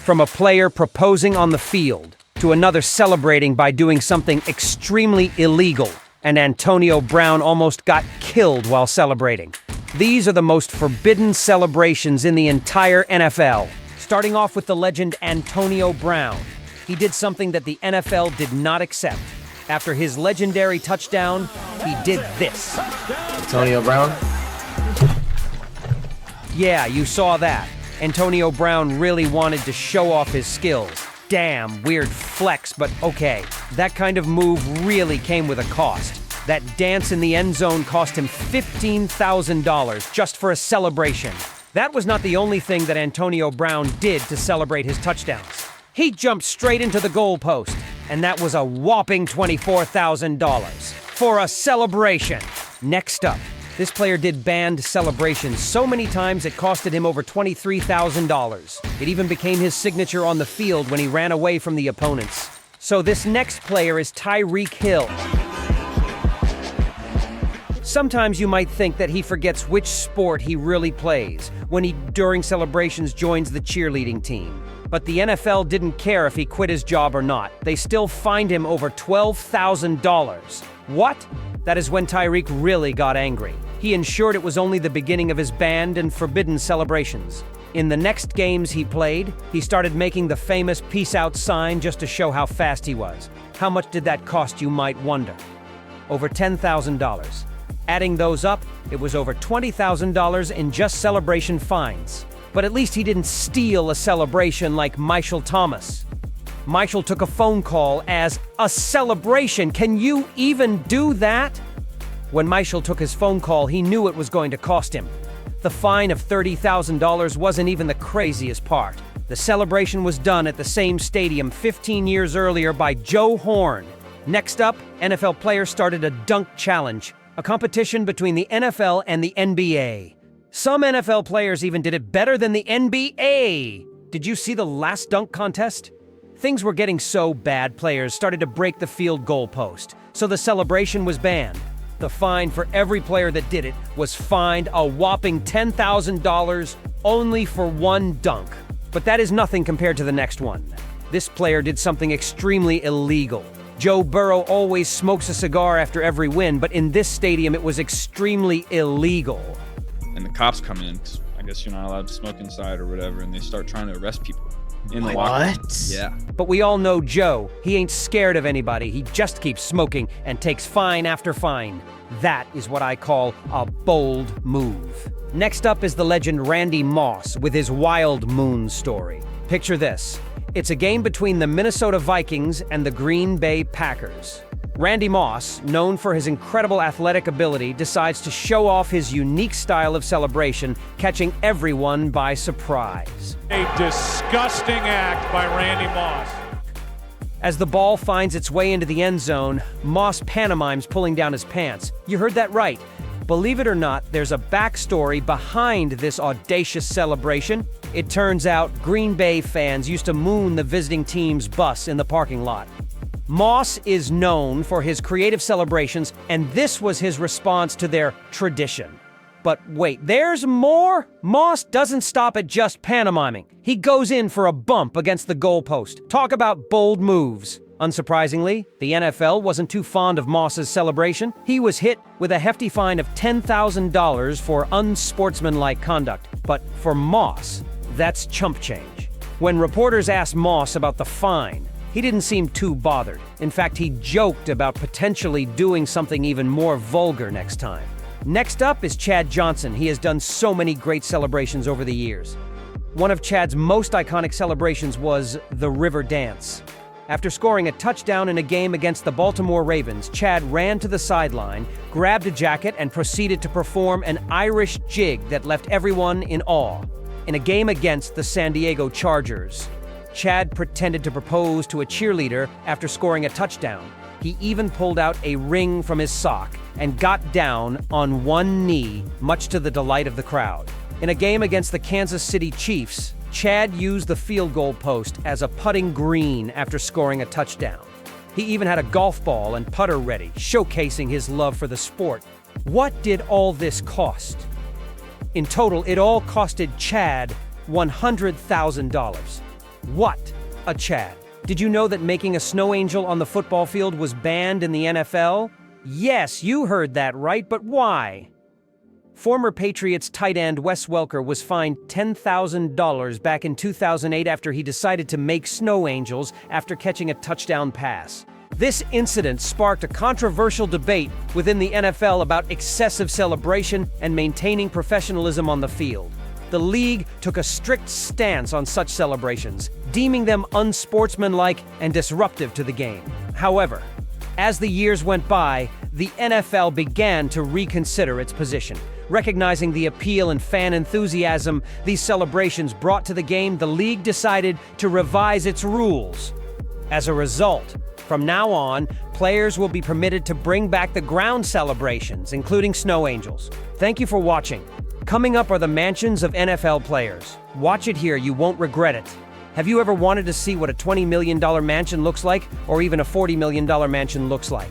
From a player proposing on the field to another celebrating by doing something extremely illegal, and Antonio Brown almost got killed while celebrating. These are the most forbidden celebrations in the entire NFL. Starting off with the legend Antonio Brown. He did something that the NFL did not accept. After his legendary touchdown, he did this. Antonio Brown? Yeah, you saw that. Antonio Brown really wanted to show off his skills. Damn, weird flex, but okay. That kind of move really came with a cost. That dance in the end zone cost him $15,000 just for a celebration. That was not the only thing that Antonio Brown did to celebrate his touchdowns. He jumped straight into the goalpost, and that was a whopping $24,000 for a celebration. Next up, this player did banned celebrations so many times it costed him over $23,000. It even became his signature on the field when he ran away from the opponents. So this next player is Tyreek Hill. Sometimes you might think that he forgets which sport he really plays when he, during celebrations, joins the cheerleading team. But the NFL didn't care if he quit his job or not. They still fined him over $12,000. What? That is when Tyreek really got angry. He ensured it was only the beginning of his banned and forbidden celebrations. In the next games he played, he started making the famous peace out sign just to show how fast he was. How much did that cost, you might wonder? Over $10,000. Adding those up, it was over $20,000 in just celebration fines. But at least he didn't steal a celebration like Michael Thomas. Michael took a phone call as a celebration. Can you even do that? When Michael took his phone call, he knew it was going to cost him. The fine of $30,000 wasn't even the craziest part. The celebration was done at the same stadium 15 years earlier by Joe Horn. Next up, NFL players started a dunk challenge, a competition between the NFL and the NBA. Some NFL players even did it better than the NBA. Did you see the last dunk contest? Things were getting so bad, players started to break the field goal post, so the celebration was banned. The fine for every player that did it was fined a whopping $10,000 only for one dunk. But that is nothing compared to the next one. This player did something extremely illegal. Joe Burrow always smokes a cigar after every win, but in this stadium it was extremely illegal. And the cops come in, 'cause I guess you're not allowed to smoke inside or whatever, and they start trying to arrest people in the locker room. What? Yeah. But we all know Joe. He ain't scared of anybody. He just keeps smoking and takes fine after fine. That is what I call a bold move. Next up is the legend Randy Moss with his Wild Moon story. Picture this. It's a game between the Minnesota Vikings and the Green Bay Packers. Randy Moss, known for his incredible athletic ability, decides to show off his unique style of celebration, catching everyone by surprise. A disgusting act by Randy Moss. As the ball finds its way into the end zone, Moss pantomimes pulling down his pants. You heard that right. Believe it or not, there's a backstory behind this audacious celebration. It turns out Green Bay fans used to moon the visiting team's bus in the parking lot. Moss is known for his creative celebrations, and this was his response to their tradition. But wait, there's more? Moss doesn't stop at just pantomiming. He goes in for a bump against the goalpost. Talk about bold moves. Unsurprisingly, the NFL wasn't too fond of Moss's celebration. He was hit with a hefty fine of $10,000 for unsportsmanlike conduct. But for Moss, that's chump change. When reporters asked Moss about the fine, he didn't seem too bothered. In fact, he joked about potentially doing something even more vulgar next time. Next up is Chad Johnson. He has done so many great celebrations over the years. One of Chad's most iconic celebrations was the River Dance. After scoring a touchdown in a game against the Baltimore Ravens, Chad ran to the sideline, grabbed a jacket, and proceeded to perform an Irish jig that left everyone in awe. In a game against the San Diego Chargers, Chad pretended to propose to a cheerleader after scoring a touchdown. He even pulled out a ring from his sock and got down on one knee, much to the delight of the crowd. In a game against the Kansas City Chiefs, Chad used the field goal post as a putting green after scoring a touchdown. He even had a golf ball and putter ready, showcasing his love for the sport. What did all this cost? In total, it all costed Chad $100,000. What a Chad. Did you know that making a snow angel on the football field was banned in the NFL? Yes, you heard that right, but why? Former Patriots tight end Wes Welker was fined $10,000 back in 2008 after he decided to make snow angels after catching a touchdown pass. This incident sparked a controversial debate within the NFL about excessive celebration and maintaining professionalism on the field. The league took a strict stance on such celebrations, deeming them unsportsmanlike and disruptive to the game. However, as the years went by, the NFL began to reconsider its position. Recognizing the appeal and fan enthusiasm these celebrations brought to the game, the league decided to revise its rules. As a result, from now on, players will be permitted to bring back the ground celebrations, including snow angels. Thank you for watching. Coming up are the mansions of NFL players. Watch it here, you won't regret it. Have you ever wanted to see what a $20 million mansion looks like, or even a $40 million mansion looks like?